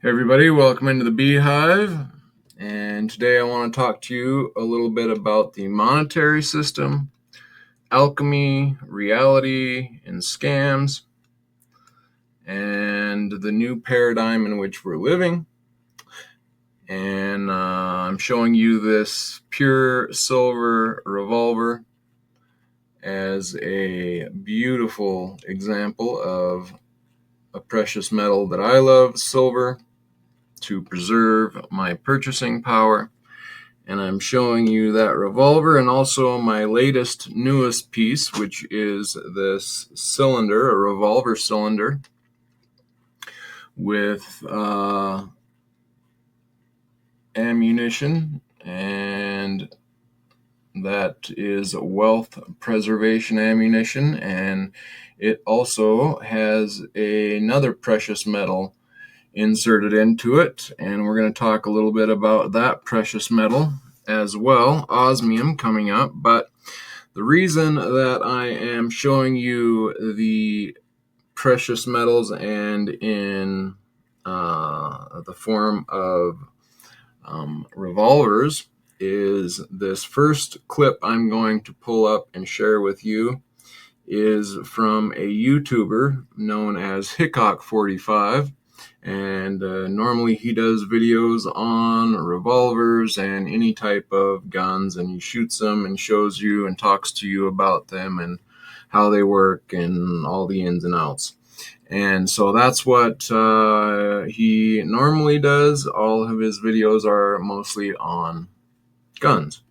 Hey everybody, welcome into the Beehive. And today I want to talk to you a little bit about the monetary system, alchemy, reality, and scams, and the new paradigm in which we're living. And I'm showing you this pure silver revolver as a beautiful example of a precious metal that I love, silver, to preserve my purchasing power. And I'm showing you that revolver and also my latest, newest piece, which is this cylinder, a revolver cylinder with ammunition, and that is wealth preservation ammunition, and it also has another precious metal inserted into it, and we're going to talk a little bit about that precious metal as well, osmium, coming up. But the reason that I am showing you the precious metals and in the form of revolvers is this first clip I'm going to pull up and share with you is from a YouTuber known as Hickok45. And normally he does videos on revolvers and any type of guns, and he shoots them and shows you and talks to you about them and how they work and all the ins and outs. And so that's what he normally does. All of his videos are mostly on guns.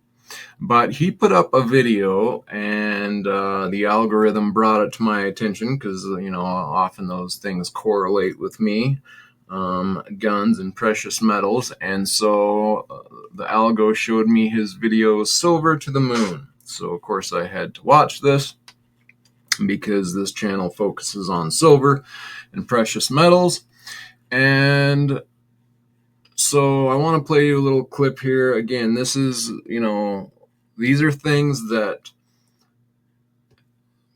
But he put up a video, and the algorithm brought it to my attention because, often those things correlate with me, guns and precious metals. And so the algo showed me his video, Silver to the Moon. So, of course, I had to watch this because this channel focuses on silver and precious metals. And so I want to play you a little clip here. Again, this is, these are things that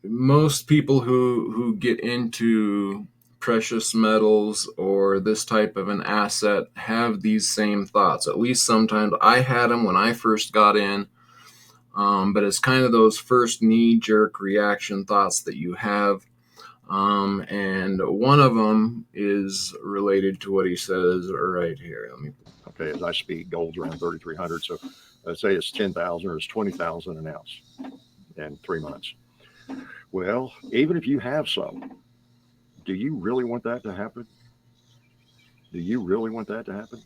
most people who get into precious metals or this type of an asset have these same thoughts. At least sometimes I had them when I first got in. But it's kind of those first knee-jerk reaction thoughts that you have. And one of them is related to what he says right here. Okay, as I speak, gold's around 3,300. So let's say it's 10,000 or it's 20,000 an ounce in 3 months. Well, even if you have some, do you really want that to happen? Do you really want that to happen?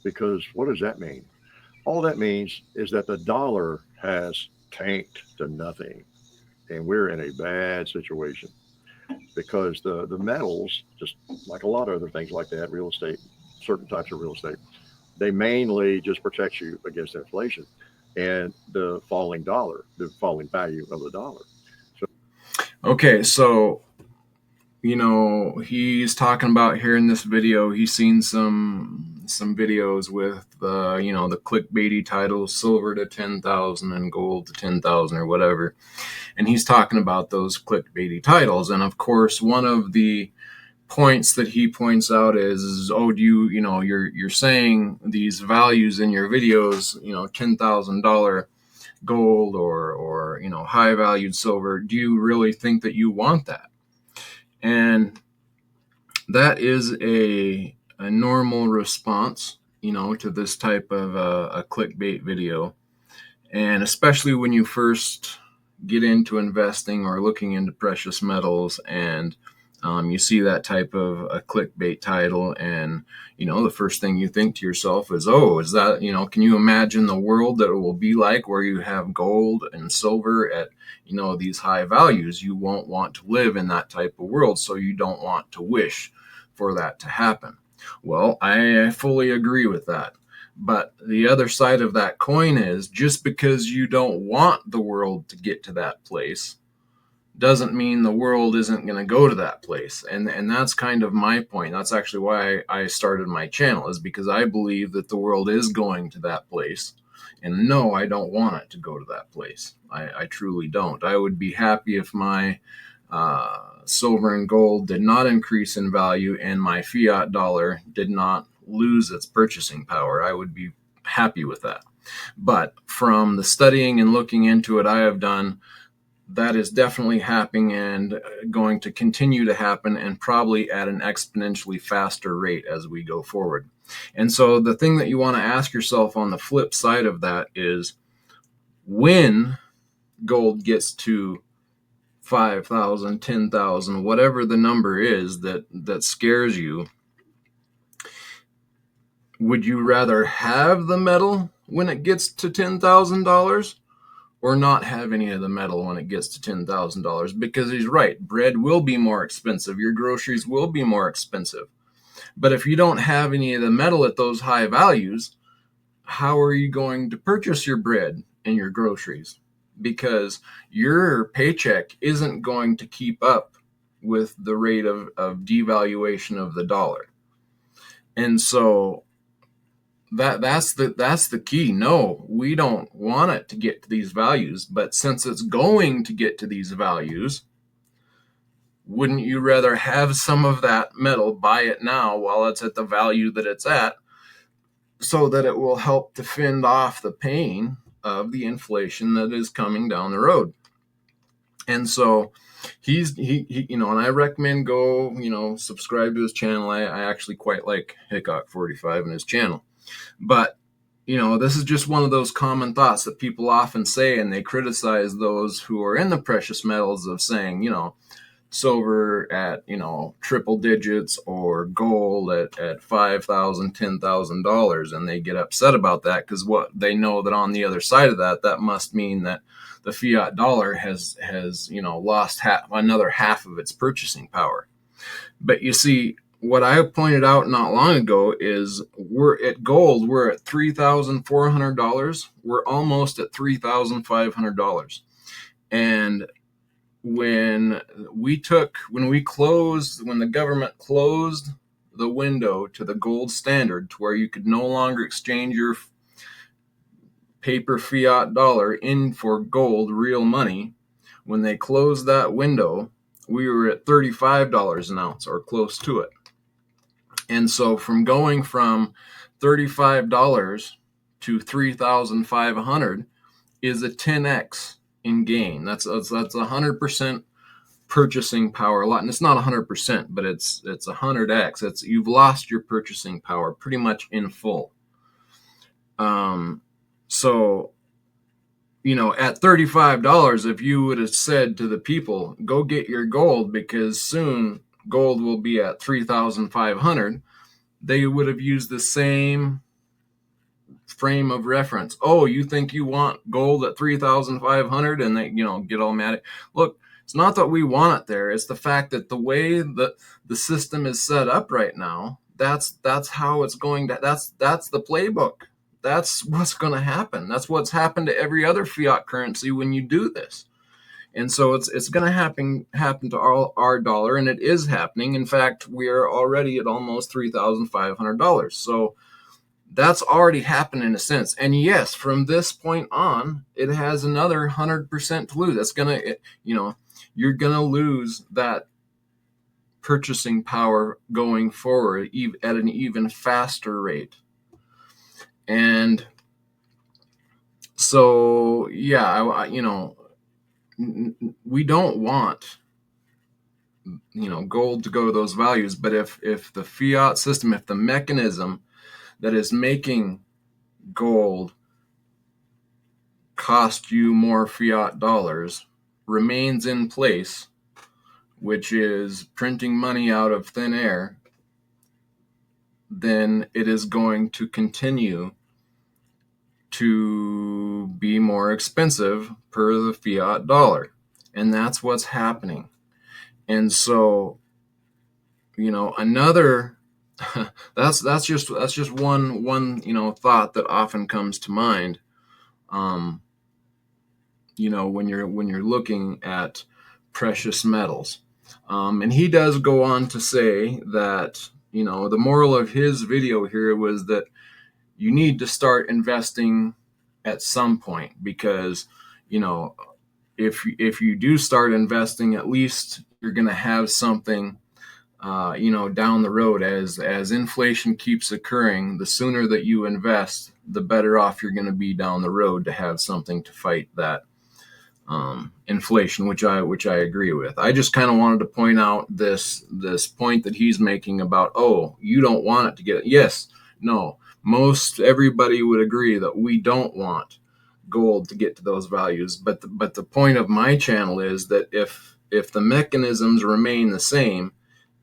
Because what does that mean? All that means is that the dollar has tanked to nothing, and we're in a bad situation because the metals, just like a lot of other things like that, real estate, certain types of real estate, they mainly just protect you against inflation and the falling dollar, the falling value of the dollar. Okay, so he's talking about here in this video, he's seen some videos with the clickbaity titles, silver to 10,000 and gold to 10,000 or whatever, and he's talking about those clickbaity titles. And of course, one of the points that he points out is, oh, do you're saying these values in your videos, $10,000 gold or high valued silver, do you really think that you want that? And that is a normal response, to this type of a clickbait video. And especially when you first get into investing or looking into precious metals, and you see that type of a clickbait title, and the first thing you think to yourself is, oh, is that, can you imagine the world that it will be like where you have gold and silver at these high values? You won't want to live in that type of world, so you don't want to wish for that to happen. Well, I fully agree with that. But the other side of that coin is, just because you don't want the world to get to that place doesn't mean the world isn't going to go to that place. And that's kind of my point. That's actually why I started my channel, is because I believe that the world is going to that place. And no, I don't want it to go to that place. I truly don't. I would be happy if my silver and gold did not increase in value and my fiat dollar did not lose its purchasing power, I would be happy with that. But from the studying and looking into it I have done, that is definitely happening and going to continue to happen, and probably at an exponentially faster rate as we go forward. And so the thing that you want to ask yourself on the flip side of that is, when gold gets to 5,000, 10,000, whatever the number is that scares you, would you rather have the metal when it gets to $10,000 or not have any of the metal when it gets to $10,000? Because he's right, bread will be more expensive, your groceries will be more expensive. But if you don't have any of the metal at those high values, how are you going to purchase your bread and your groceries? Because your paycheck isn't going to keep up with the rate of devaluation of the dollar. And so that's the key. No, we don't want it to get to these values, but since it's going to get to these values, wouldn't you rather have some of that metal, buy it now while it's at the value that it's at, so that it will help to fend off the pain of the inflation that is coming down the road? And so he and I recommend go, subscribe to his channel. I actually quite like Hickok 45 and his channel. But, this is just one of those common thoughts that people often say, and they criticize those who are in the precious metals of saying, silver at, triple digits or gold at $5,000, $10,000. And they get upset about that because what they know that on the other side of that must mean that the fiat dollar has lost another half of its purchasing power. But you see, what I pointed out not long ago is we're at $3,400. We're almost at $3,500. And when the government closed the window to the gold standard to where you could no longer exchange your paper fiat dollar in for gold, real money, when they closed that window, we were at $35 an ounce or close to it. And so from going from $35 to $3,500 is a 10x in gain. That's 100% purchasing power. And it's not 100%, but it's 100x. You've lost your purchasing power pretty much in full. So, at $35, if you would have said to the people, go get your gold because soon gold will be at 3,500, they would have used the same frame of reference. Oh, you think you want gold at 3,500? And they, get all mad. Look, it's not that we want it there. It's the fact that the way that the system is set up right now, that's how it's going to, that's the playbook. That's what's going to happen. That's what's happened to every other fiat currency when you do this. And so it's going to happen to our dollar, and it is happening. In fact, we are already at almost $3,500. So that's already happened in a sense. And yes, from this point on, it has another 100% to lose. That's going to, you're going to lose that purchasing power going forward at an even faster rate. And so, yeah, we don't want, gold to go to those values. But if the fiat system, if the mechanism that is making gold cost you more fiat dollars remains in place, which is printing money out of thin air, then it is going to continue to be more expensive per the fiat dollar. And that's what's happening. And so, another that's just one thought that often comes to mind. When you're looking at precious metals. And he does go on to say that, the moral of his video here was that you need to start investing at some point, because, if you do start investing, at least you're going to have something, down the road. As inflation keeps occurring, the sooner that you invest, the better off you're going to be down the road to have something to fight that inflation, which I agree with. I just kind of wanted to point out this point that he's making about, oh, you don't want it to get, yes, no, most everybody would agree that we don't want gold to get to those values, but the point of my channel is that if the mechanisms remain the same,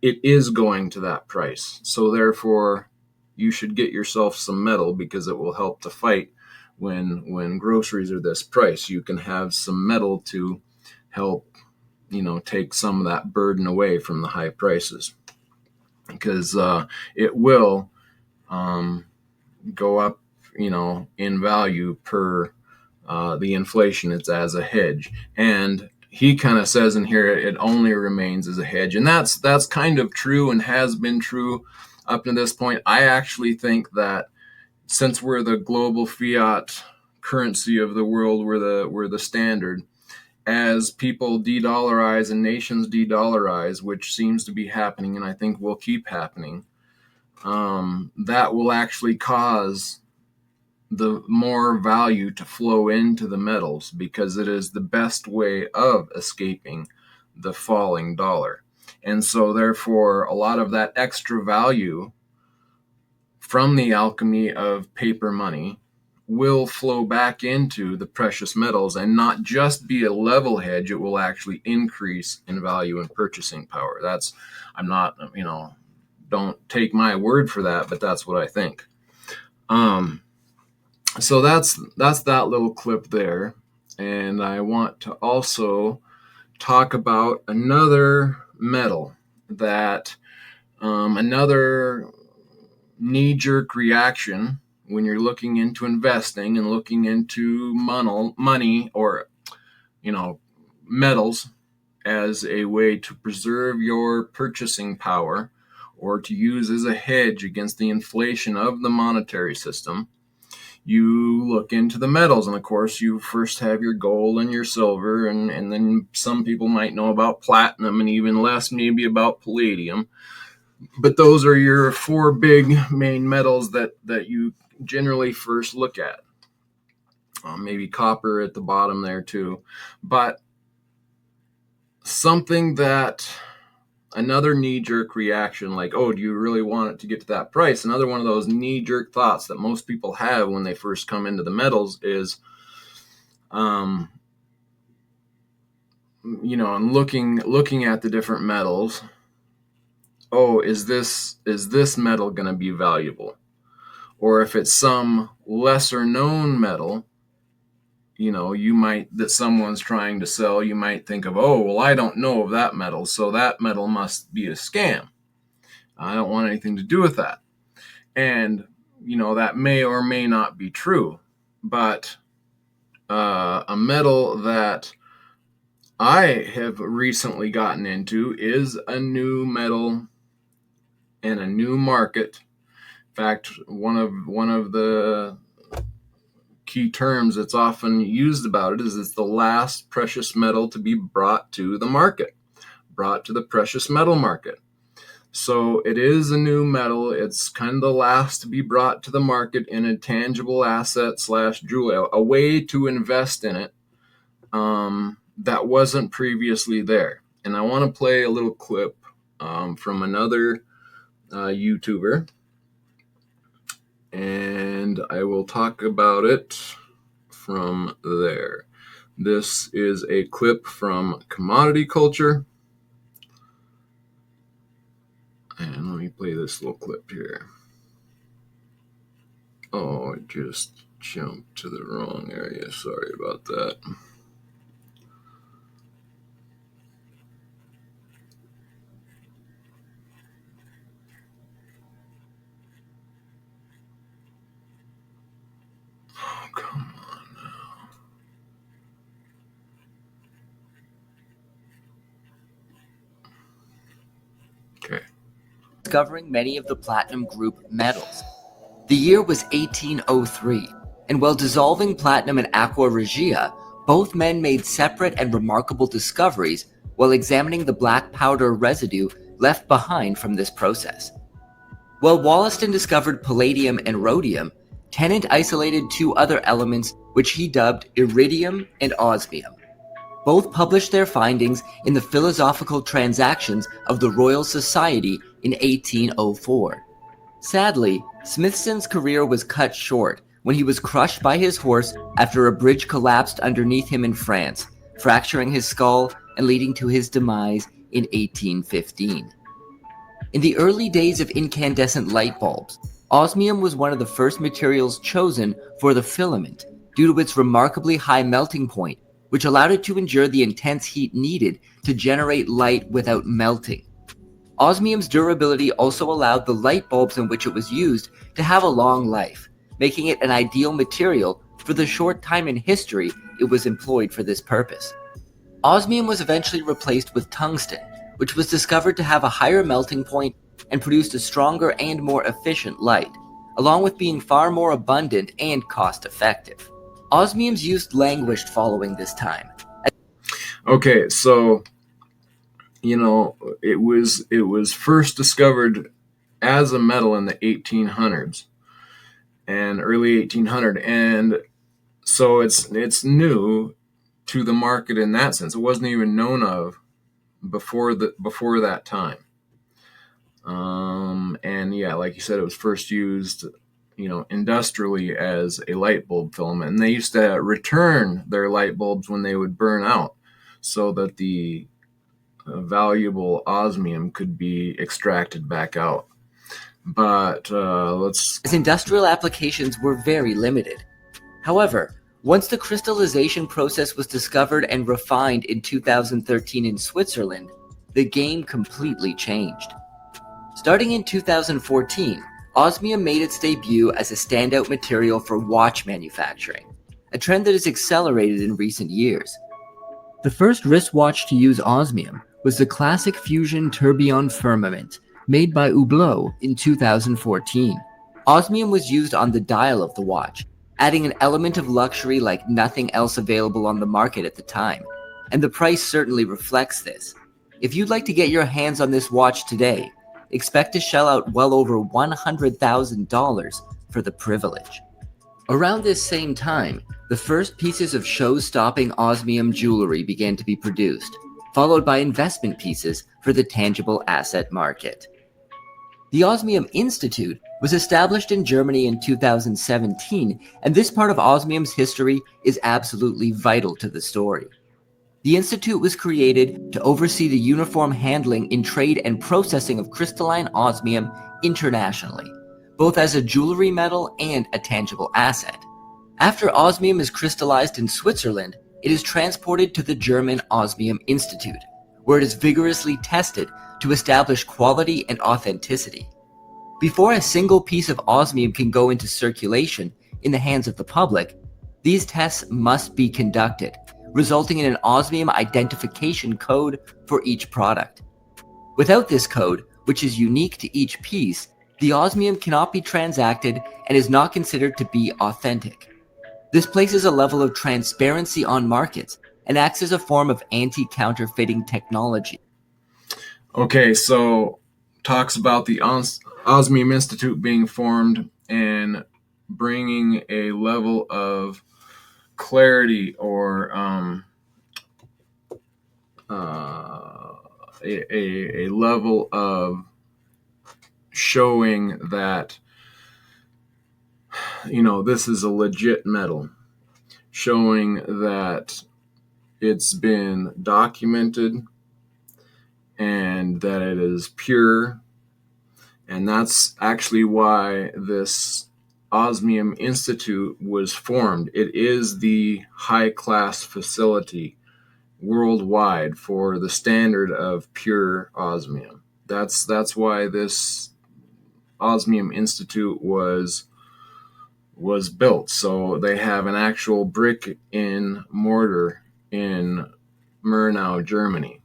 it is going to that price. So therefore, you should get yourself some metal, because it will help to fight when groceries are this price. You can have some metal to help, take some of that burden away from the high prices, because it will go up, in value per the inflation. It's as a hedge. And he kind of says in here, it only remains as a hedge. And that's kind of true and has been true up to this point. I actually think that since we're the global fiat currency of the world, we're the standard, as people de-dollarize and nations de-dollarize, which seems to be happening and I think will keep happening, that will actually cause the more value to flow into the metals, because it is the best way of escaping the falling dollar. And so therefore, a lot of that extra value from the alchemy of paper money will flow back into the precious metals, and not just be a level hedge. It will actually increase in value and purchasing power. I'm not, don't take my word for that, but that's what I think. So that's that little clip there. And I want to also talk about another metal that, another knee-jerk reaction when you're looking into investing and looking into money or, metals as a way to preserve your purchasing power, or to use as a hedge against the inflation of the monetary system. You look into the metals, and of course you first have your gold and your silver, and then some people might know about platinum, and even less maybe about palladium. But those are your four big main metals that you generally first look at. Maybe copper at the bottom there too. But something that, another knee-jerk reaction, like, oh, do you really want it to get to that price? Another one of those knee-jerk thoughts that most people have when they first come into the metals is, and looking at the different metals, oh, is this metal going to be valuable? Or if it's some lesser known metal, that someone's trying to sell, you might think of, oh, well, I don't know of that metal, so that metal must be a scam. I don't want anything to do with that. And, that may or may not be true. But a metal that I have recently gotten into is a new metal and a new market. In fact, one of the key terms that's often used about it is it's the last precious metal to be brought to the market, brought to the precious metal market. So it is a new metal. It's kind of the last to be brought to the market in a tangible asset / jewel, a way to invest in it that wasn't previously there. And I want to play a little clip from another YouTuber, and I will talk about it from there. This is a clip from Commodity Culture. And let me play this little clip here. Oh, it just jumped to the wrong area. Sorry about that. Oh, come on now. Okay. Discovering many of the platinum group metals. The year was 1803, and while dissolving platinum in aqua regia, both men made separate and remarkable discoveries while examining the black powder residue left behind from this process. While Wollaston discovered palladium and rhodium, Tennant isolated two other elements which he dubbed iridium and osmium. Both published their findings in the Philosophical Transactions of the Royal Society in 1804. Sadly, Smithson's career was cut short when he was crushed by his horse after a bridge collapsed underneath him in France, fracturing his skull and leading to his demise in 1815. In the early days of incandescent light bulbs, osmium was one of the first materials chosen for the filament due to its remarkably high melting point, which allowed it to endure the intense heat needed to generate light without melting. Osmium's durability also allowed the light bulbs in which it was used to have a long life, making it an ideal material for the short time in history it was employed for this purpose. Osmium was eventually replaced with tungsten, which was discovered to have a higher melting point and produced a stronger and more efficient light, along with being far more abundant and cost-effective. Osmium's use languished following this time. Okay, so it was first discovered as a metal in the 1800s and early 1800, and so it's new to the market in that sense. It wasn't even known of before that time. And yeah, like you said, it was first used, industrially as a light bulb filament, and they used to return their light bulbs when they would burn out, so that the valuable osmium could be extracted back out. But As industrial applications were very limited. However, once the crystallization process was discovered and refined in 2013 in Switzerland, the game completely changed. Starting in 2014, osmium made its debut as a standout material for watch manufacturing, a trend that has accelerated in recent years. The first wristwatch to use osmium was the classic Fusion Tourbillon Firmament, made by Hublot in 2014. Osmium was used on the dial of the watch, adding an element of luxury like nothing else available on the market at the time, and the price certainly reflects this. If you'd like to get your hands on this watch today, expect to shell out well over $100,000 for the privilege. Around this same time, the first pieces of show-stopping osmium jewelry began to be produced, followed by investment pieces for the tangible asset market. The Osmium Institute was established in Germany in 2017, and this part of osmium's history is absolutely vital to the story. The Institute was created to oversee the uniform handling in trade and processing of crystalline osmium internationally, both as a jewelry metal and a tangible asset. After osmium is crystallized in Switzerland, it is transported to the German Osmium Institute, where it is vigorously tested to establish quality and authenticity. Before a single piece of osmium can go into circulation in the hands of the public, these tests must be conducted, resulting in an osmium identification code for each product. Without this code, which is unique to each piece, the osmium cannot be transacted and is not considered to be authentic. This places a level of transparency on markets and acts as a form of anti-counterfeiting technology. Okay, so talks about the Osmium Institute being formed and bringing a level of clarity or a level of showing that this is a legit metal, showing that it's been documented and that it is pure. And that's actually why this Osmium Institute was formed. It is the high-class facility worldwide for the standard of pure osmium. That's why this Osmium Institute was built. So they have an actual brick in mortar in Murnau, Germany.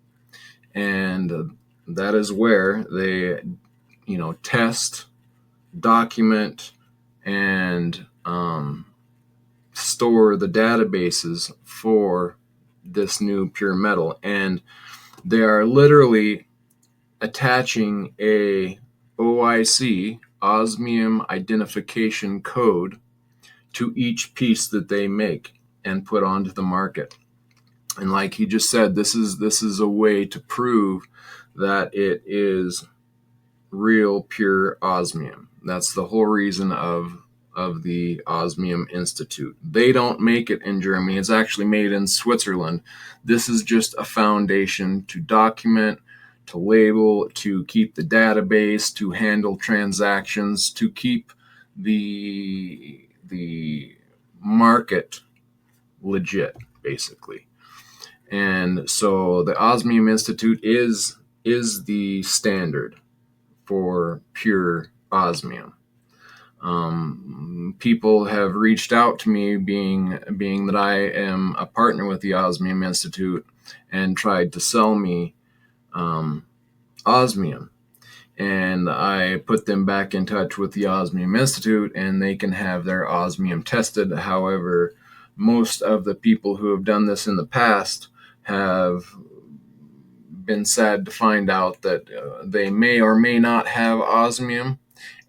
And that is where they, test, document, and store the databases for this new pure metal. And They are literally attaching a OIC, Osmium Identification Code, to each piece that they make and put onto the market. And like he just said, this is a way to prove that it is real, pure osmium. That's the whole reason of the Osmium Institute. They don't make it in Germany. It's actually made in Switzerland. This is just a foundation to document, to label, to keep the database, to handle transactions, to keep the market legit, basically. And so the Osmium Institute is the standard for pure osmium. People have reached out to me, being that I am a partner with the Osmium Institute, and tried to sell me osmium. And I put them back in touch with the Osmium Institute, and they can have their osmium tested. However, most of the people who have done this in the past have been sad to find out that they may or may not have osmium,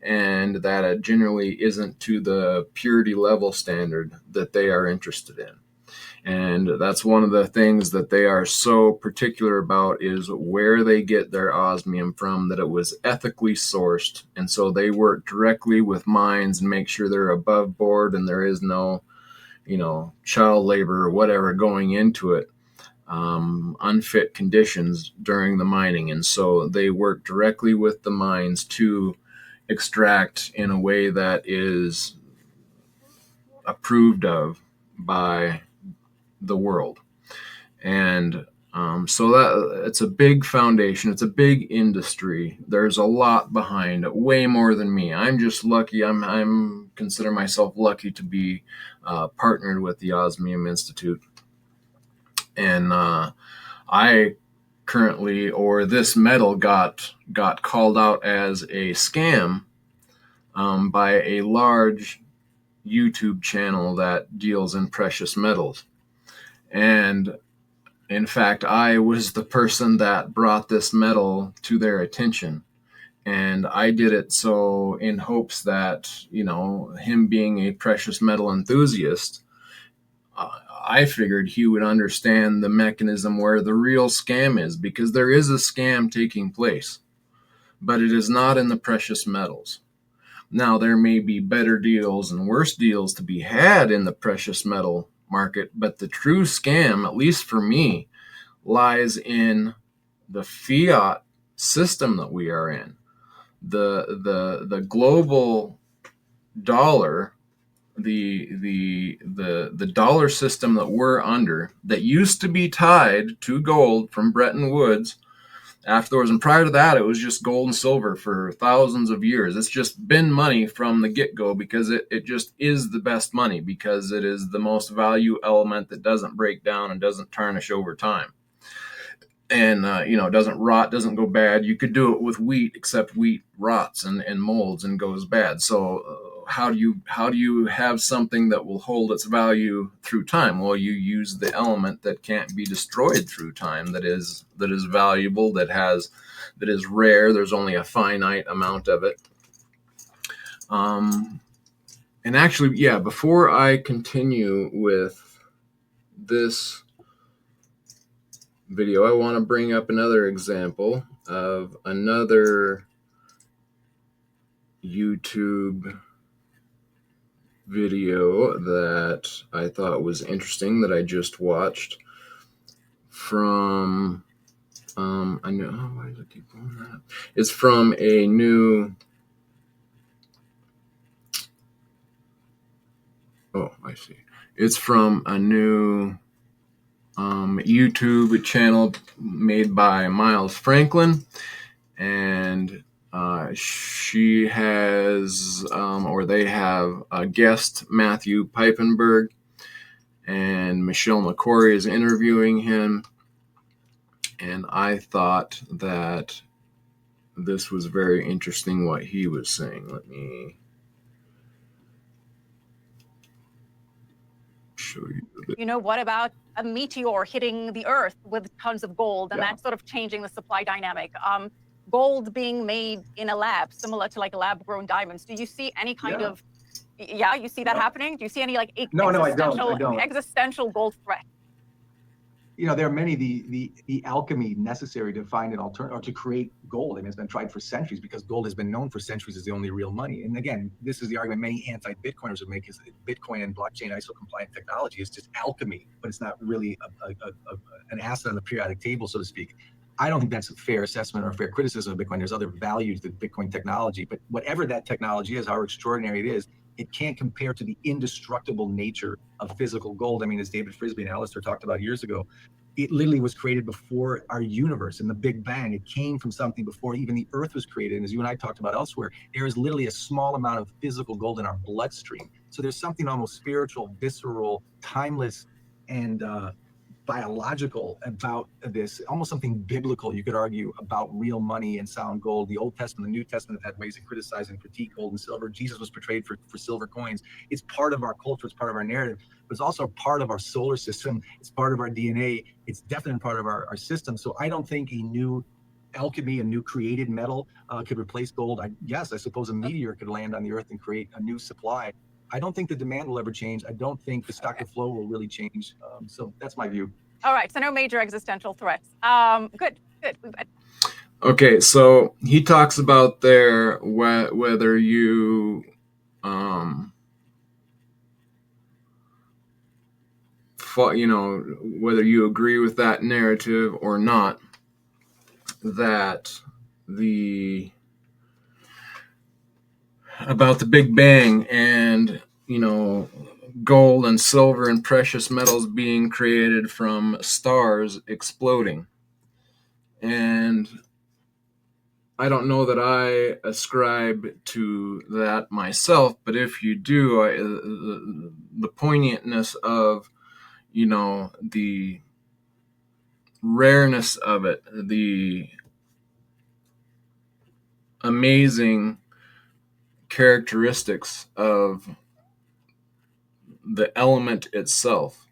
and that it generally isn't to the purity level standard that they are interested in. And that's one of the things that they are so particular about, is where they get their osmium from, that it was ethically sourced. And so they work directly with mines and make sure they're above board and there is no, child labor or whatever going into it, unfit conditions during the mining. And so they work directly with the mines to extract in a way that is approved of by the world. And so that it's a big foundation. It's a big industry. There's a lot behind it, way more than me. I'm just lucky. I'm consider myself lucky to be partnered with the Osmium Institute. And I currently, or this metal got called out as a scam by a large YouTube channel that deals in precious metals. And in fact, I was the person that brought this metal to their attention. And I did it so in hopes that, him being a precious metal enthusiast, I figured he would understand the mechanism where the real scam is, because there is a scam taking place, but it is not in the precious metals. Now, there may be better deals and worse deals to be had in the precious metal market, but the true scam, at least for me, lies in the fiat system that we are in. The global dollar, the dollar system that we're under, that used to be tied to gold from Bretton Woods afterwards, and prior to that it was just gold and silver for thousands of years. It's just been money from the get-go, because it just is the best money, because it is the most value element that doesn't break down and doesn't tarnish over time. And doesn't rot, doesn't go bad. You could do it with wheat, except wheat rots and molds and goes bad. So how do you have something that will hold its value through time? Well, you use the element that can't be destroyed through time, that is valuable, that is rare. There's only a finite amount of it. And actually, yeah, before I continue with this video, I want to bring up another example of another YouTube video that I thought was interesting, that I just watched from I know, why does it keep blowing that up? It's from a new I see. It's from a new YouTube channel made by Miles Franklin, and she has, or they have a guest, Matthew Piepenberg, and Michelle McCory is interviewing him. And I thought that this was very interesting what he was saying. Let me show you what about a meteor hitting the Earth with tons of gold, and that's sort of changing the supply dynamic? Gold being made in a lab, similar to like lab-grown diamonds. Do you see any kind of, you see that happening? Do you see any like existential gold threat? There are many, the alchemy necessary to find an alternative or to create gold. I mean, it's been tried for centuries because gold has been known for centuries as the only real money. And again, this is the argument many anti-Bitcoiners would make, is that Bitcoin and blockchain ISO-compliant technology is just alchemy, but it's not really an asset on the periodic table, so to speak. I don't think that's a fair assessment or a fair criticism of Bitcoin. There's other values to Bitcoin technology, but whatever that technology is, however extraordinary it is, it can't compare to the indestructible nature of physical gold. I mean, as David Frisby and Alistair talked about years ago, it literally was created before our universe and the Big Bang. It came from something before even the Earth was created. And as you and I talked about elsewhere, there is literally a small amount of physical gold in our bloodstream. So there's something almost spiritual, visceral, timeless, and biological about this, almost something biblical, you could argue, about real money and sound gold. The Old Testament, the New Testament have had ways of criticize and critique gold and silver. Jesus was portrayed for silver coins. It's part of our culture, it's part of our narrative, but it's also part of our solar system. It's part of our DNA. It's definitely part of our system. So I don't think a new alchemy, a new created metal could replace gold. I suppose a meteor could land on the Earth and create a new supply. I don't think the demand will ever change. I don't think the stock of flow will really change. So that's my view. All right. So no major existential threats. Good. Okay. So he talks about there whether you whether you agree with that narrative or not, that about the Big Bang and, gold and silver and precious metals being created from stars exploding. And I don't know that I ascribe to that myself, but if you do, the poignantness of, the rareness of it, the amazing characteristics of the element itself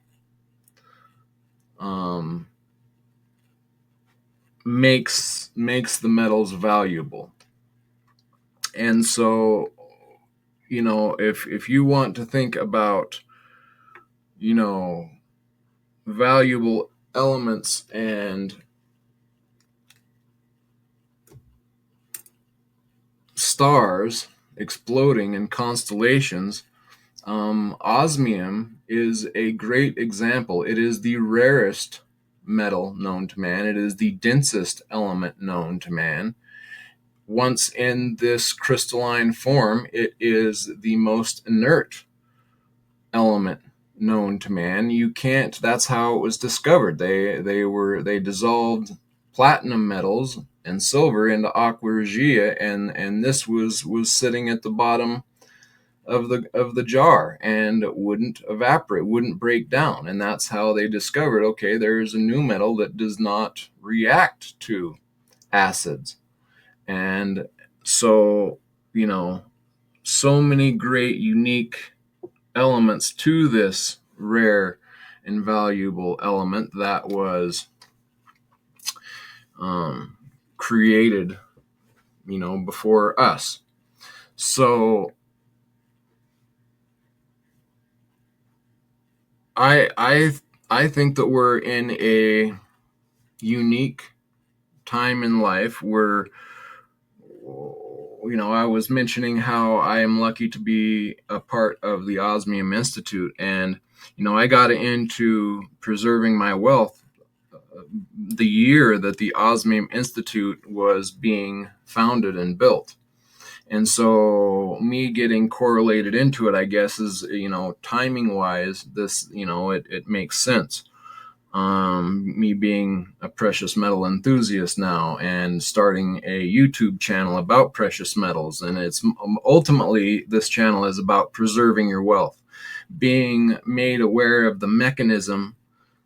makes the metals valuable. And so, if you want to think about, valuable elements and stars exploding in constellations, osmium is a great example. It is the rarest metal known to man. It is the densest element known to man. Once in this crystalline form, it is the most inert element known to man. That's how it was discovered. They dissolved platinum metals and silver into aqua regia, and this was sitting at the bottom of the jar and wouldn't evaporate, wouldn't break down. And that's how they discovered, okay, there's a new metal that does not react to acids. And so, so many great unique elements to this rare and valuable element that was created, before us. So I think that we're in a unique time in life where, I was mentioning how I am lucky to be a part of the Osmium Institute, and I got into preserving my wealth the year that the Osmium Institute was being founded and built. And so me getting correlated into it, I guess, is, timing wise, this, it makes sense. Me being a precious metal enthusiast now and starting a YouTube channel about precious metals. And it's ultimately, this channel is about preserving your wealth, being made aware of the mechanism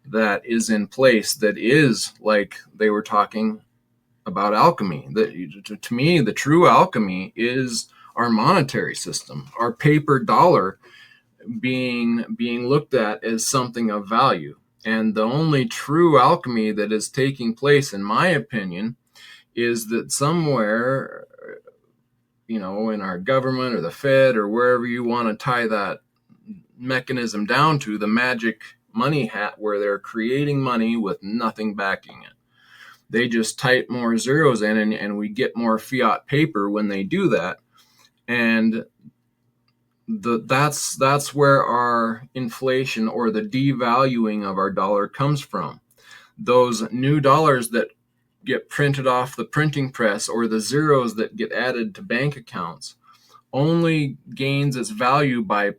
that is in place, that is, like they were talking about alchemy. That, to me, the true alchemy is our monetary system. Our paper dollar being looked at as something of value. And the only true alchemy that is taking place, in my opinion, is that somewhere, in our government or the Fed or wherever you want to tie that mechanism down to, the magic money hat, where they're creating money with nothing backing it. They just type more zeros in, and we get more fiat paper when they do that. And that's where our inflation, or the devaluing of our dollar, comes from. Those new dollars that get printed off the printing press, or the zeros that get added to bank accounts, only gains its value by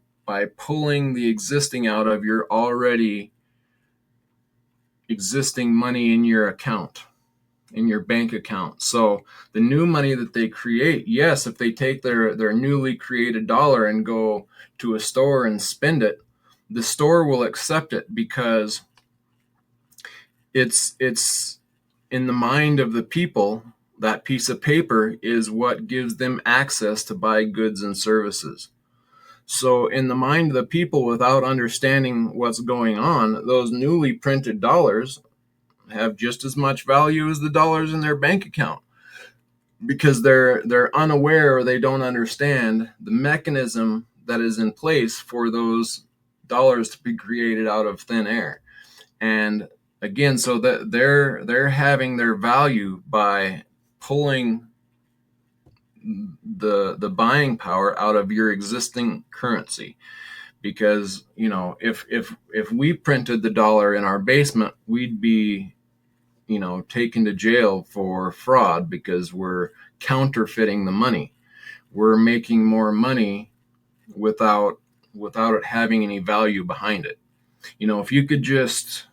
pulling the existing out of your already existing money in your account, in your bank account. So the new money that they create, yes, if they take their newly created dollar and go to a store and spend it, the store will accept it, because it's in the mind of the people. That piece of paper is what gives them access to buy goods and services. So in the mind of the people, without understanding what's going on, those newly printed dollars have just as much value as the dollars in their bank account, because they're unaware, or they don't understand the mechanism that is in place for those dollars to be created out of thin air. And again, so that they're having their value by pulling the buying power out of your existing currency. Because if we printed the dollar in our basement, we'd be taken to jail for fraud, because we're counterfeiting the money. We're making more money without it having any value behind it. If you could just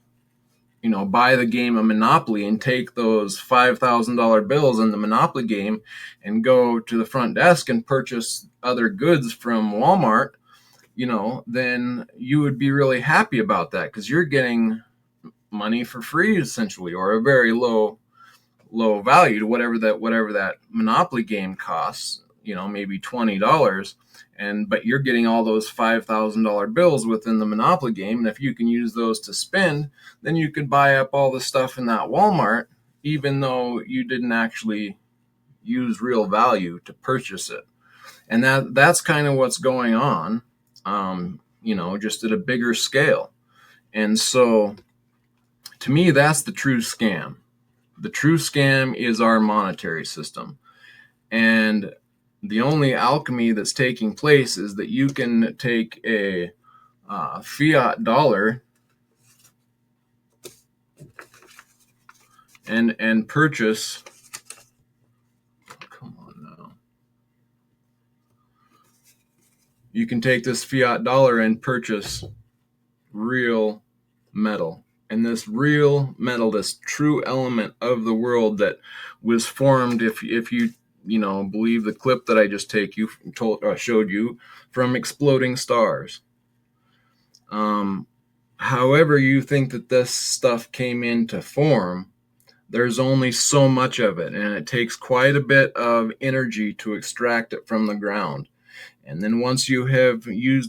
buy the game of Monopoly and take those $5,000 bills in the Monopoly game and go to the front desk and purchase other goods from Walmart, then you would be really happy about that, because you're getting money for free, essentially, or a very low value to whatever that Monopoly game costs, maybe $20. But you're getting all those $5,000 bills within the Monopoly game. And if you can use those to spend, then you could buy up all the stuff in that Walmart, even though you didn't actually use real value to purchase it. And that's kind of what's going on, just at a bigger scale. And so to me, that's the true scam. The true scam is our monetary system. And the only alchemy that's taking place is that you can take a fiat dollar and purchase. Come on now. You can take this fiat dollar and purchase real metal. And this real metal, this true element of the world that was formed, if you believe the clip that I just showed you, from exploding stars. However you think that this stuff came into form, there's only so much of it, and it takes quite a bit of energy to extract it from the ground. And then once you have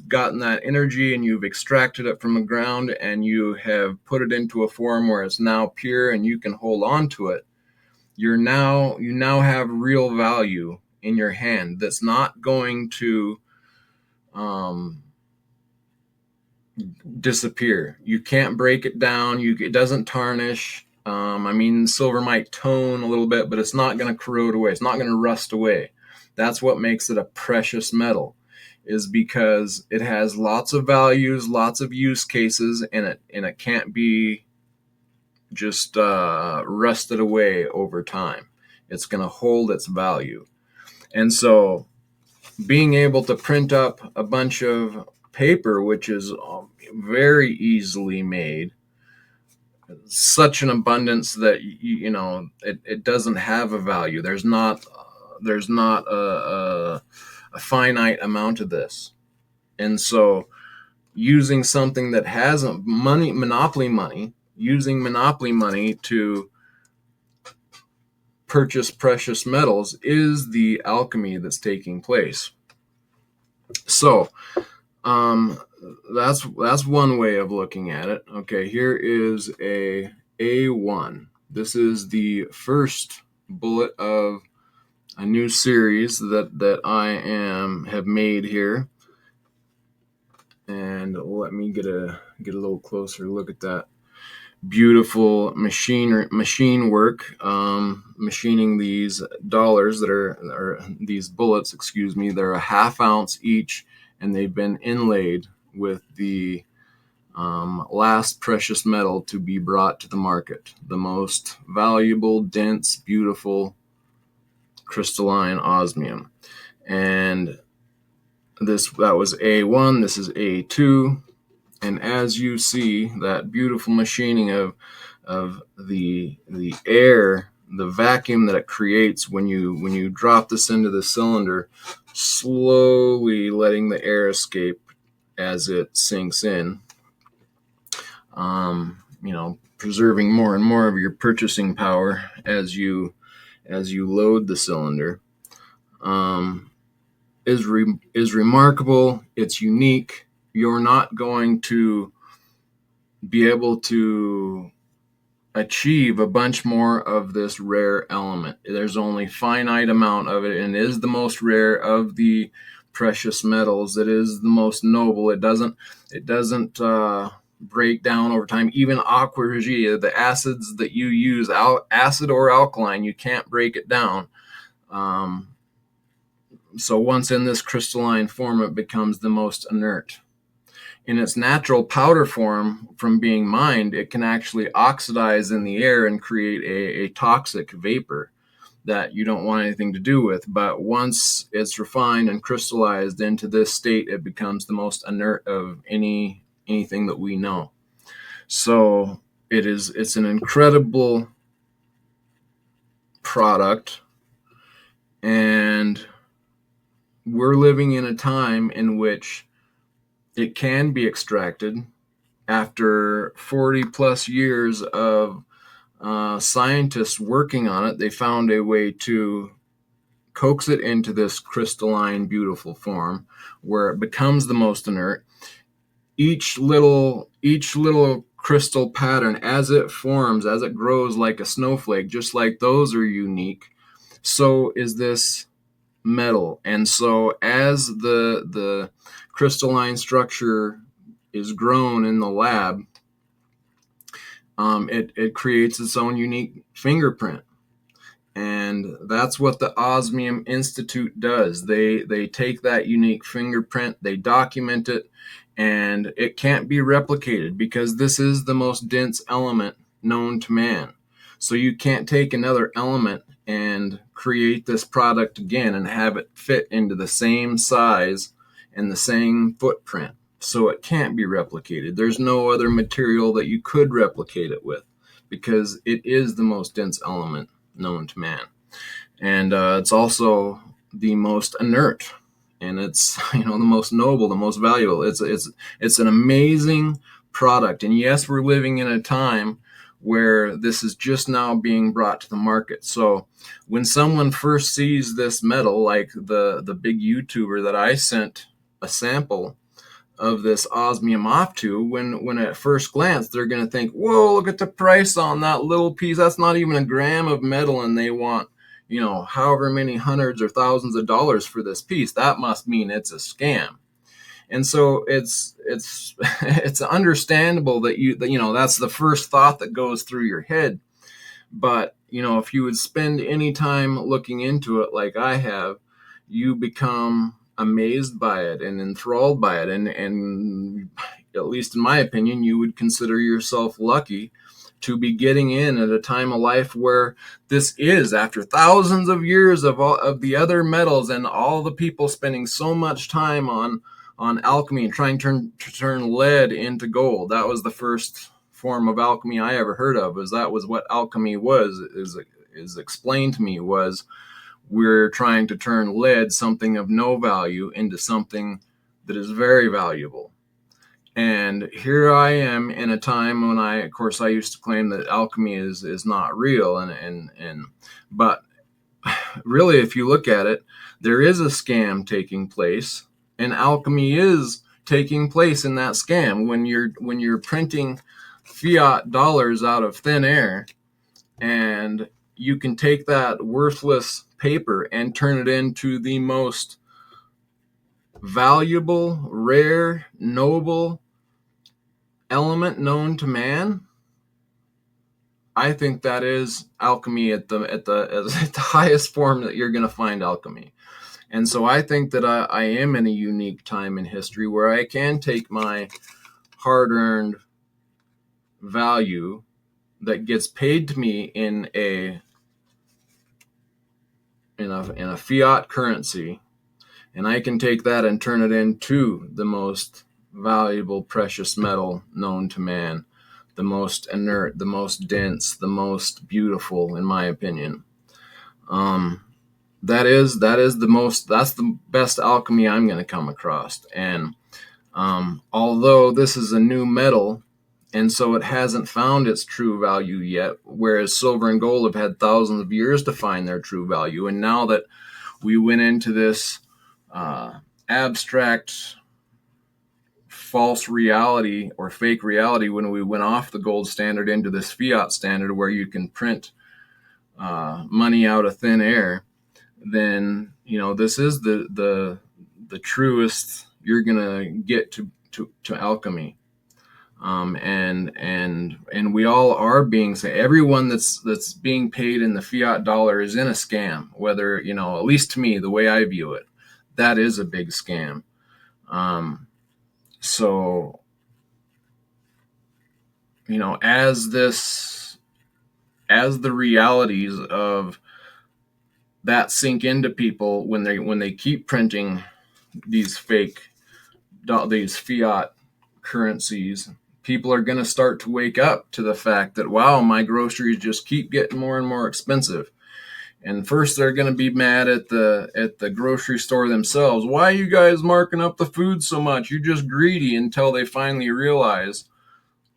gotten that energy and you've extracted it from the ground and you have put it into a form where it's now pure and you can hold on to it, you now have real value in your hand that's not going to disappear. You can't break it down. It doesn't tarnish. Silver might tone a little bit, but it's not going to corrode away. It's not going to rust away. That's what makes it a precious metal, is because it has lots of values, lots of use cases, and it can't be just rusted away over time. It's going to hold its value. And so being able to print up a bunch of paper, which is very easily made, such an abundance that it doesn't have a value. There's not a finite amount of this. And so using something that has monopoly money, using monopoly money to purchase precious metals is the alchemy that's taking place. So That's one way of looking at it. Okay, here is a A1. This is the first bullet of a new series that I have made here. And let me get a little closer look at that beautiful machine work, machining these dollars that are these bullets, excuse me. They're a ½ ounce each, and they've been inlaid with the last precious metal to be brought to the market, the most valuable, dense, beautiful crystalline osmium. And that was A1. This is A2. And as you see, that beautiful machining of the air, the vacuum that it creates when you drop this into the cylinder, slowly letting the air escape as it sinks in, preserving more and more of your purchasing power as you load the cylinder, is remarkable. It's unique. You're not going to be able to achieve a bunch more of this rare element. There's only finite amount of it, and it is the most rare of the precious metals. It is the most noble. It doesn't break down over time. Even aqua regia, the acids that you use, acid or alkaline, you can't break it down. So once in this crystalline form, it becomes the most inert. In its natural powder form, from being mined, it can actually oxidize in the air and create a toxic vapor that you don't want anything to do with. But once it's refined and crystallized into this state, it becomes the most inert of anything that we know. So it's an incredible product, and we're living in a time in which it can be extracted. After 40 plus years of scientists working on it, they found a way to coax it into this crystalline, beautiful form where it becomes the most inert. Each little crystal pattern, as it forms, as it grows like a snowflake, just like those are unique, so is this metal. And so as the crystalline structure is grown in the lab, it creates its own unique fingerprint. And that's what the Osmium Institute does. They take that unique fingerprint, they document it, and it can't be replicated because this is the most dense element known to man. So you can't take another element and create this product again and have it fit into the same size and the same footprint. So it can't be replicated. There's no other material that you could replicate it with because it is the most dense element known to man. And it's also the most inert, and it's the most noble, the most valuable. It's an amazing product. And yes, we're living in a time where this is just now being brought to the market. So when someone first sees this metal, like the big YouTuber that I sent a sample of this osmium off to, when at first glance they're going to think, whoa, look at the price on that little piece. That's not even a gram of metal, and they want however many hundreds or thousands of dollars for this piece. That must mean it's a scam. And so it's understandable that that's the first thought that goes through your head. But if you would spend any time looking into it like I have, you become amazed by it and enthralled by it, and at least in my opinion, you would consider yourself lucky to be getting in at a time of life where this is, after thousands of years of all of the other metals and all the people spending so much time on alchemy and trying to turn lead into gold. That was the first form of alchemy I ever heard of. That was what alchemy was, is explained to me, was we're trying to turn lead, something of no value, into something that is very valuable. And here I am in a time when I used to claim that alchemy is not real, but really, if you look at it, there is a scam taking place, and alchemy is taking place in that scam when you're printing fiat dollars out of thin air, and you can take that worthless paper and turn it into the most valuable, rare, noble element known to man. I think that is alchemy at the highest form that you're going to find alchemy. And so I think that I am in a unique time in history where I can take my hard-earned value that gets paid to me in a fiat currency, and I can take that and turn it into the most valuable precious metal known to man, the most inert, the most dense, the most beautiful, in my opinion. That's the best alchemy I'm going to come across. And although this is a new metal, and so it hasn't found its true value yet, whereas silver and gold have had thousands of years to find their true value. And now that we went into this abstract false reality or fake reality, when we went off the gold standard into this fiat standard where you can print money out of thin air, then this is the truest you're gonna get to alchemy. And we all are being everyone that's being paid in the fiat dollar is in a scam, whether at least to me, the way I view it, that is a big scam. So as the realities of that sink into people, when they keep printing these fiat currencies, people are going to start to wake up to the fact that, wow, my groceries just keep getting more and more expensive. And first they're going to be mad at the grocery store themselves. Why are you guys marking up the food so much? You're just greedy, until they finally realize,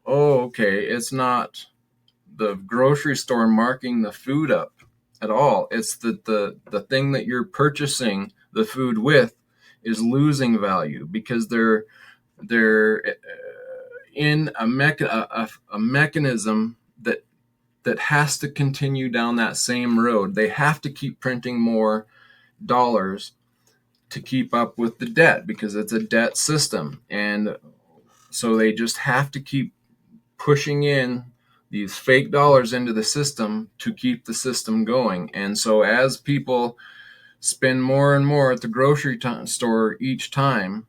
oh, okay, it's not the grocery store marking the food up at all. It's the thing that you're purchasing the food with is losing value, because they're in a mechanism that has to continue down that same road. They have to keep printing more dollars to keep up with the debt, because it's a debt system. And so they just have to keep pushing in these fake dollars into the system to keep the system going. And so as people spend more and more at the grocery store each time,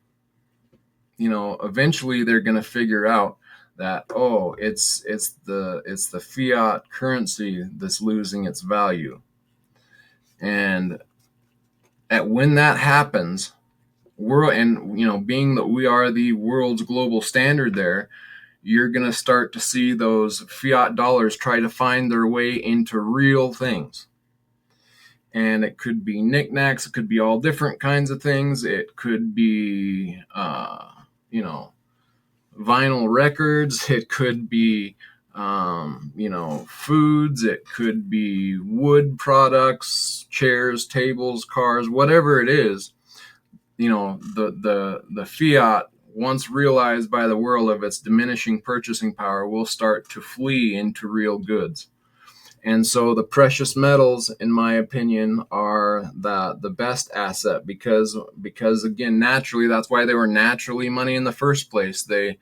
eventually they're going to figure out that, oh, it's the fiat currency that's losing its value. And when that happens, being that we are the world's global standard there, you're going to start to see those fiat dollars try to find their way into real things. And it could be knickknacks, it could be all different kinds of things. It could be vinyl records, it could be foods, it could be wood products, chairs, tables, cars, whatever it is. The fiat, once realized by the world of its diminishing purchasing power, will start to flee into real goods. And so the precious metals, in my opinion, are the best asset, because again, naturally, that's why they were naturally money in the first place. They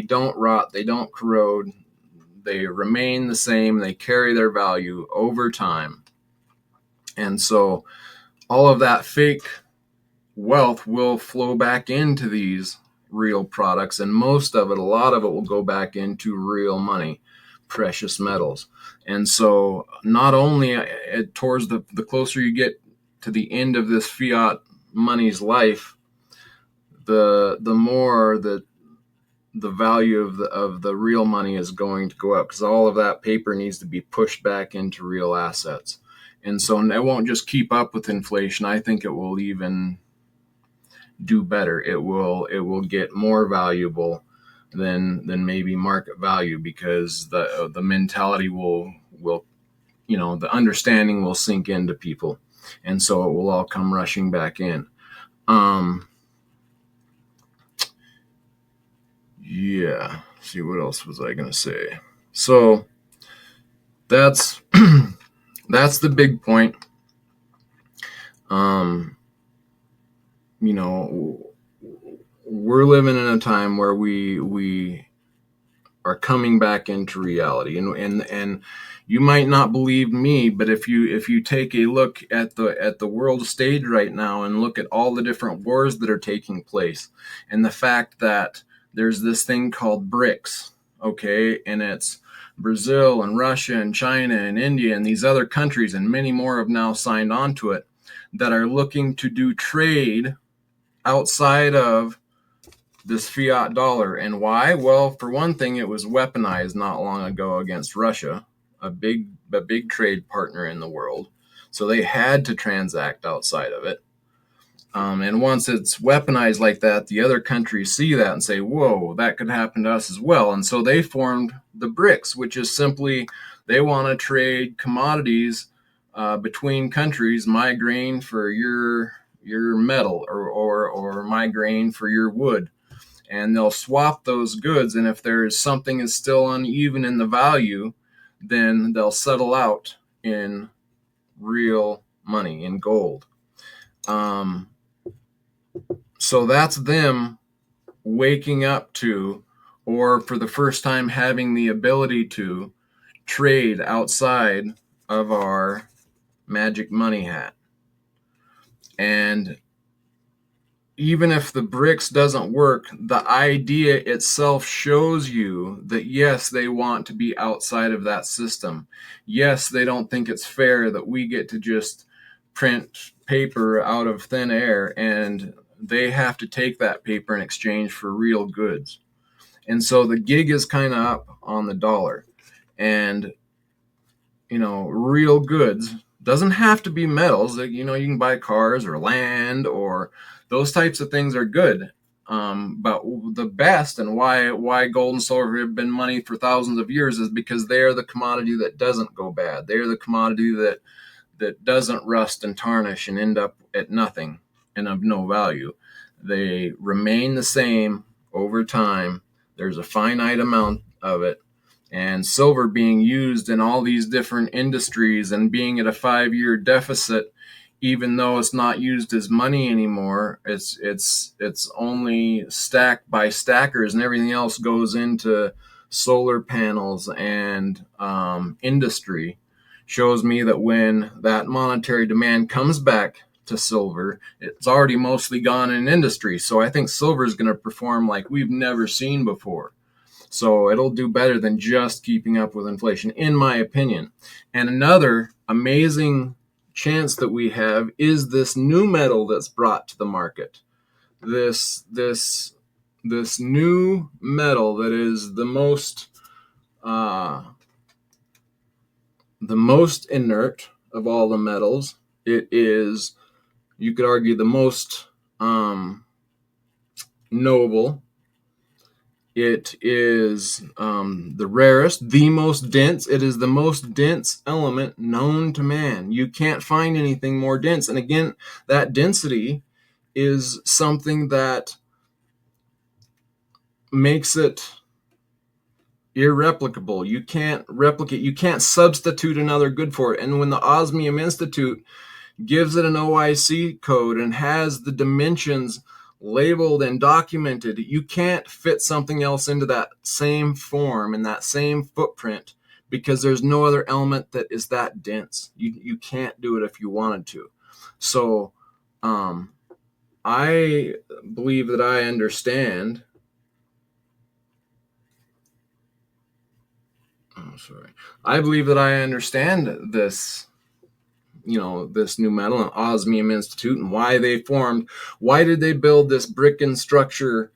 don't rot, they don't corrode, they remain the same, they carry their value over time. And so all of that fake wealth will flow back into these real products, and a lot of it will go back into real money, precious metals. And so not only towards the closer you get to the end of this fiat money's life, the more that the value of the real money is going to go up, because all of that paper needs to be pushed back into real assets. And so it won't just keep up with inflation. I think it will even do better. It will get more valuable than maybe market value, because the mentality will the understanding will sink into people, and so it will all come rushing back in. yeah. See, what else was I gonna say? So that's that's the big point. You know, we're living in a time where we are coming back into reality, and you might not believe me, but if you take a look at the world stage right now and look at all the different wars that are taking place, and the fact that there's this thing called BRICS, okay, and it's Brazil and Russia and China and India and these other countries, and many more have now signed on to it, that are looking to do trade outside of this fiat dollar. And why? Well, for one thing, it was weaponized not long ago against Russia, a big trade partner in the world. So they had to transact outside of it. And once it's weaponized like that, the other countries see that and say, whoa, that could happen to us as well. And so they formed the BRICS, which is simply they want to trade commodities between countries, my grain for your metal, or my grain for your wood. And they'll swap those goods. And if there's something is still uneven in the value, then they'll settle out in real money, in gold. So that's them waking up to, or for the first time having the ability to trade outside of our magic money hat. And even if the BRICS doesn't work, the idea itself shows you that yes, they want to be outside of that system. Yes, they don't think it's fair that we get to just print paper out of thin air, and they have to take that paper in exchange for real goods. And so the gig is kind of up on the dollar. And, you know, real goods doesn't have to be metals. You know, you can buy cars or land, or those types of things are good. But the best, and why gold and silver have been money for thousands of years, is because they are the commodity that doesn't go bad. They are the commodity that doesn't rust and tarnish and end up at nothing and of no value. They remain the same over time. There's a finite amount of it. And silver being used in all these different industries and being at a 5-year deficit, even though it's not used as money anymore, it's only stacked by stackers, and everything else goes into solar panels and industry. Shows me that when that monetary demand comes back to silver, it's already mostly gone in industry. So I think silver is going to perform like we've never seen before. So it'll do better than just keeping up with inflation, in my opinion. And another amazing chance that we have is this new metal that's brought to the market. This new metal that is the most inert of all the metals. It is, you could argue, the most knowable. It is the rarest, the most dense. It is the most dense element known to man. You can't find anything more dense. And again, that density is something that makes it irreplicable. You can't replicate, you can't substitute another good for it. And when the Osmium Institute gives it an OIC code and has the dimensions labeled and documented, you can't fit something else into that same form and that same footprint, because there's no other element that is that dense. You can't do it if you wanted to. So I believe that I understand. I believe that I understand this, you know, this new metal and Osmium Institute and why they formed. Why did they build this brick and structure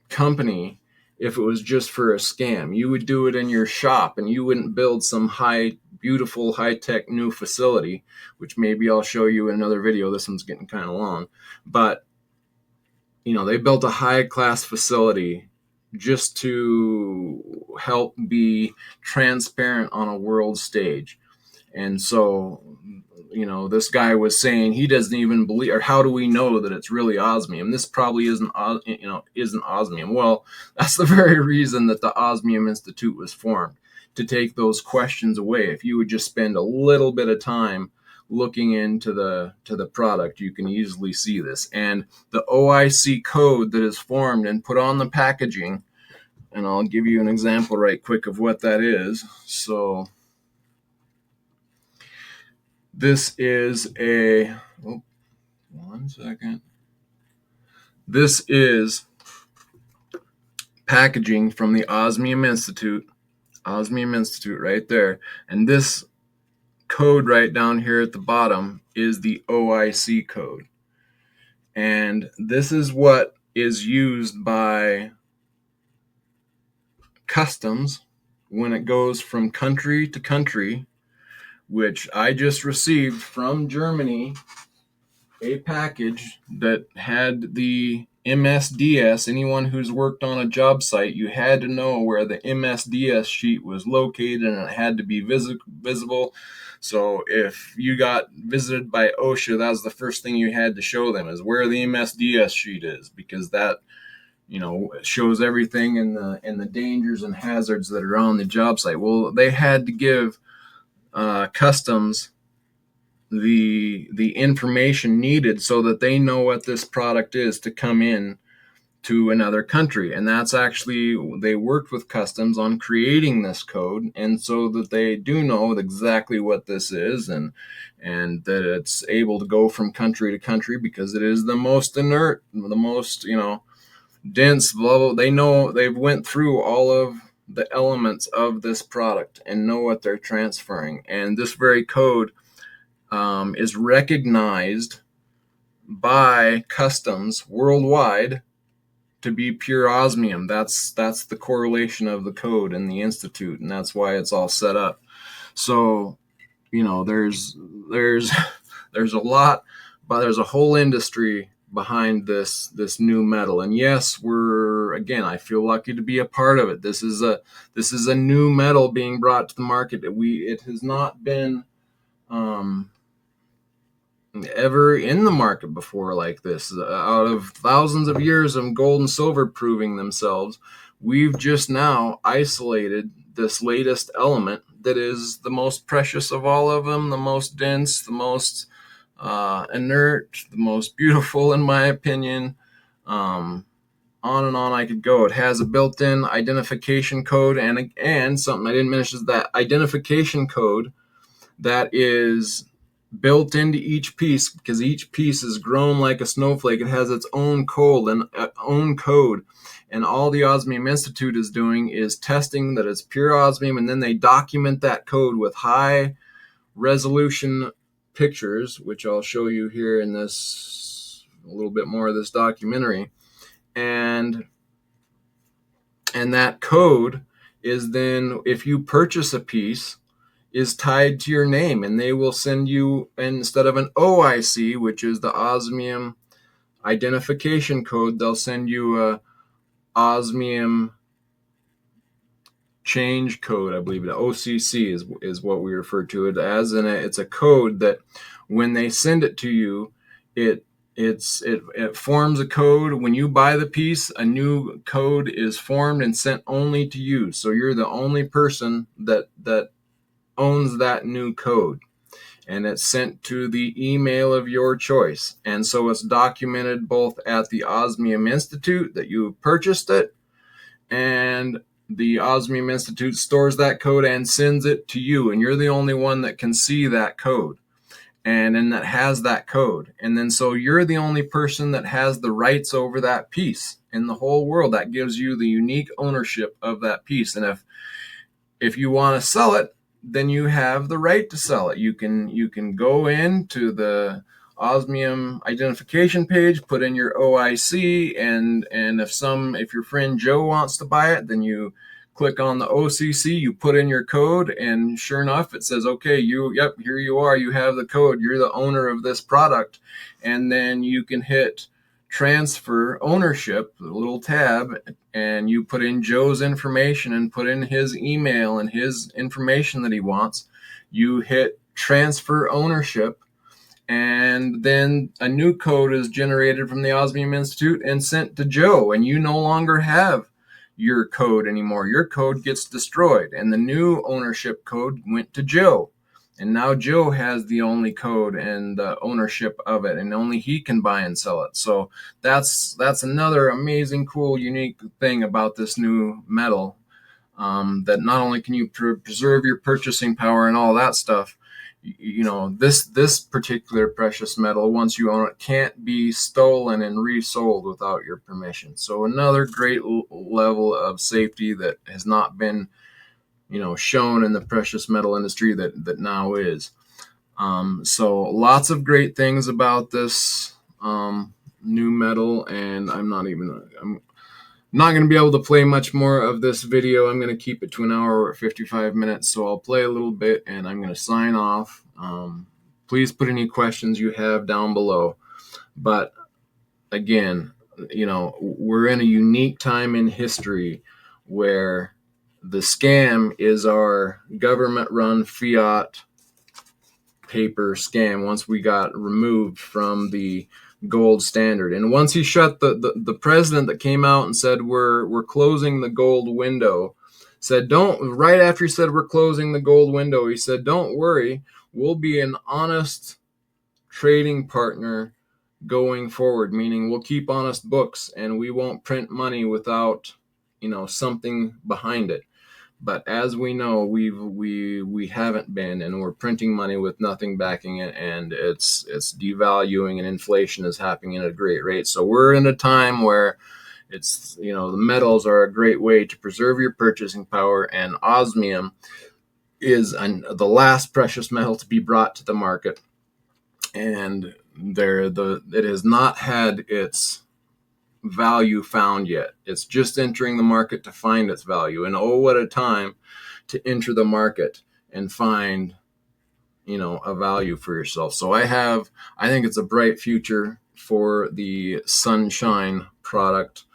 company if it was just for a scam? You would do it in your shop, and you wouldn't build some beautiful high-tech new facility, which maybe I'll show you in another video. This one's getting kind of long. But, you know, they built a high-class facility just to help be transparent on a world stage. And so this guy was saying he doesn't even believe, or how do we know that it's really osmium? This probably isn't osmium. Well, that's the very reason that the Osmium Institute was formed, to take those questions away. If you would just spend a little bit of time looking into the product, you can easily see this. And the OIC code that is formed and put on the packaging, and I'll give you an example right quick of what that is. So this is one second. This is packaging from the Osmium Institute right there. And this code right down here at the bottom is the OIC code. And this is what is used by customs when it goes from country to country, which I just received from Germany a package that had the MSDS. Anyone who's worked on a job site, you had to know where the MSDS sheet was located, and it had to be visible. So if you got visited by OSHA, that was the first thing you had to show them, is where the MSDS sheet is, because that shows everything in the dangers and hazards that are on the job site. Well, they had to give customs the information needed so that they know what this product is to come in to another country. And that's actually, they worked with customs on creating this code, and so that they do know exactly what this is, and that it's able to go from country to country, because it is the most inert, the most dense, blah, blah. They know, they've went through all of the elements of this product and know what they're transferring. And this very code is recognized by customs worldwide to be pure osmium. That's the correlation of the code in the institute, and that's why it's all set up. So there's a lot, but there's a whole industry behind this new metal. And yes, I feel lucky to be a part of it. This is a new metal being brought to the market. It has not been ever in the market before like this. Out of thousands of years of gold and silver proving themselves, we've just now isolated this latest element that is the most precious of all of them, the most dense, the most inert, the most beautiful, in my opinion. On and on I could go. It has a built-in identification code, and something I didn't mention is that identification code that is built into each piece, because each piece is grown like a snowflake. It has its own code, and all the Osmium Institute is doing is testing that it's pure osmium, and then they document that code with high resolution pictures, which I'll show you here in this, a little bit more of this documentary. And that code is then, if you purchase a piece, is tied to your name, and they will send you, instead of an OIC, which is the Osmium identification code, they'll send you a Osmium change code. I believe the OCC is what we refer to it as, and it's a code that when they send it to you, it forms a code. When you buy the piece, a new code is formed and sent only to you. So you're the only person that owns that new code, and it's sent to the email of your choice. And so it's documented both at the Osmium Institute that you purchased it, and the Osmium Institute stores that code and sends it to you, and you're the only one that can see that code and that has that code. And then so you're the only person that has the rights over that piece in the whole world. That gives you the unique ownership of that piece. And if you want to sell it, then you have the right to sell it. You can go into the Osmium identification page, put in your OIC, and if your friend Joe wants to buy it, then you click on the OCC, you put in your code, and sure enough, it says, okay, here you are, you have the code, you're the owner of this product. And then you can hit transfer ownership, the little tab, and you put in Joe's information and put in his email and his information that he wants. You hit transfer ownership, and then a new code is generated from the Osmium Institute and sent to Joe, and you no longer have your code anymore. Your code gets destroyed, and the new ownership code went to Joe. And now Joe has the only code and the ownership of it, and only he can buy and sell it. So that's another amazing, cool, unique thing about this new metal, that not only can you preserve your purchasing power and all that stuff, you know, this particular precious metal, once you own it, can't be stolen and resold without your permission. So another great level of safety that has not been, you know, shown in the precious metal industry that now is. So lots of great things about this new metal, and I'm not going to be able to play much more of this video. I'm going to keep it to an hour or 55 minutes, so I'll play a little bit and I'm going to sign off. Please put any questions you have down below. But again, you know, we're in a unique time in history where the scam is our government-run fiat paper scam once we got removed from the gold standard. And once he shut the president that came out and said we're closing the gold window, said right after he said we're closing the gold window, he said, don't worry, we'll be an honest trading partner going forward, meaning we'll keep honest books and we won't print money without, you know, something behind it. But as we know, we haven't been, and we're printing money with nothing backing it, and it's devaluing, and inflation is happening at a great rate. So we're in a time where it's, you know, the metals are a great way to preserve your purchasing power, and osmium is the last precious metal to be brought to the market, and it has not had its value found yet. It's just entering the market to find its value, and oh, what a time to enter the market and find, you know, a value for yourself. So I think it's a bright future for the sunshine product,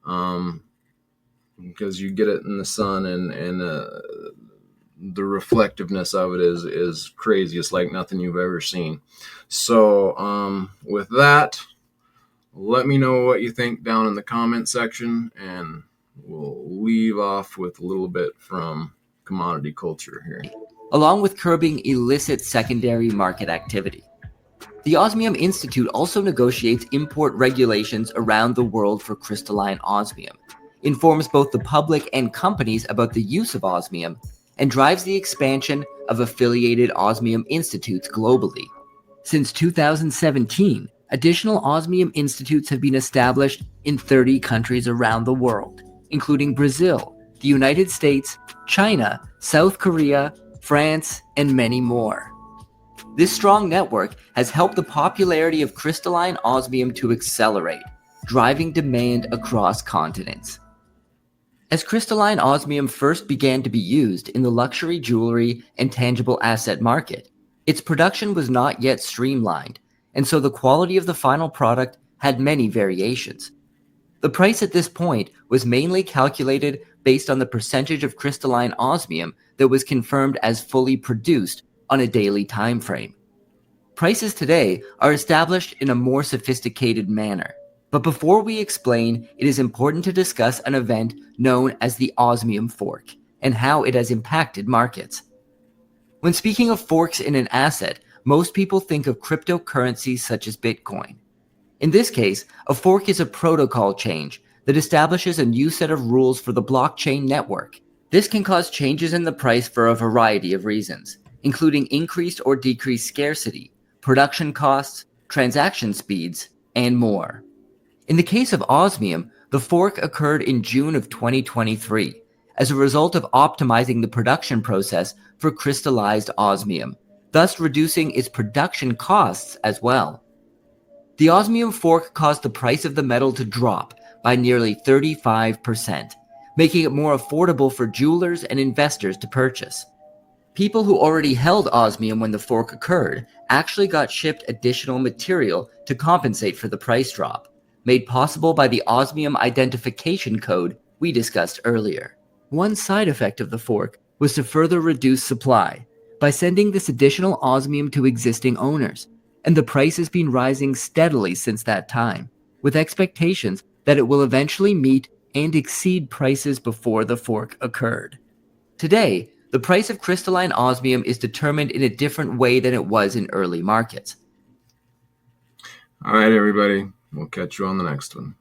because you get it in the sun, and the reflectiveness of it is crazy. It's like nothing you've ever seen. So with that, let me know what you think down in the comment section, and we'll leave off with a little bit from commodity culture here. Along with curbing illicit secondary market activity, the Osmium Institute also negotiates import regulations around the world for crystalline osmium, informs both the public and companies about the use of osmium, and drives the expansion of affiliated osmium institutes globally. Since 2017, additional Osmium Institutes have been established in 30 countries around the world, including Brazil, the United States, China, South Korea, France, and many more. This strong network has helped the popularity of crystalline osmium to accelerate, driving demand across continents. As crystalline osmium first began to be used in the luxury jewelry and tangible asset market, its production was not yet streamlined, and so the quality of the final product had many variations. The price at this point was mainly calculated based on the percentage of crystalline osmium that was confirmed as fully produced on a daily time frame. Prices today are established in a more sophisticated manner, but before we explain, it is important to discuss an event known as the osmium fork and how it has impacted markets. When speaking of forks in an asset, most people think of cryptocurrencies such as Bitcoin. In this case, a fork is a protocol change that establishes a new set of rules for the blockchain network. This can cause changes in the price for a variety of reasons, including increased or decreased scarcity, production costs, transaction speeds, and more. In the case of osmium, the fork occurred in June of 2023 as a result of optimizing the production process for crystallized osmium, thus reducing its production costs as well. The osmium fork caused the price of the metal to drop by nearly 35%, making it more affordable for jewelers and investors to purchase. People who already held osmium when the fork occurred actually got shipped additional material to compensate for the price drop, made possible by the osmium identification code we discussed earlier. One side effect of the fork was to further reduce supply, by sending this additional osmium to existing owners, and the price has been rising steadily since that time, with expectations that it will eventually meet and exceed prices before the fork occurred. Today, the price of crystalline osmium is determined in a different way than it was in early markets. All right, everybody. We'll catch you on the next one.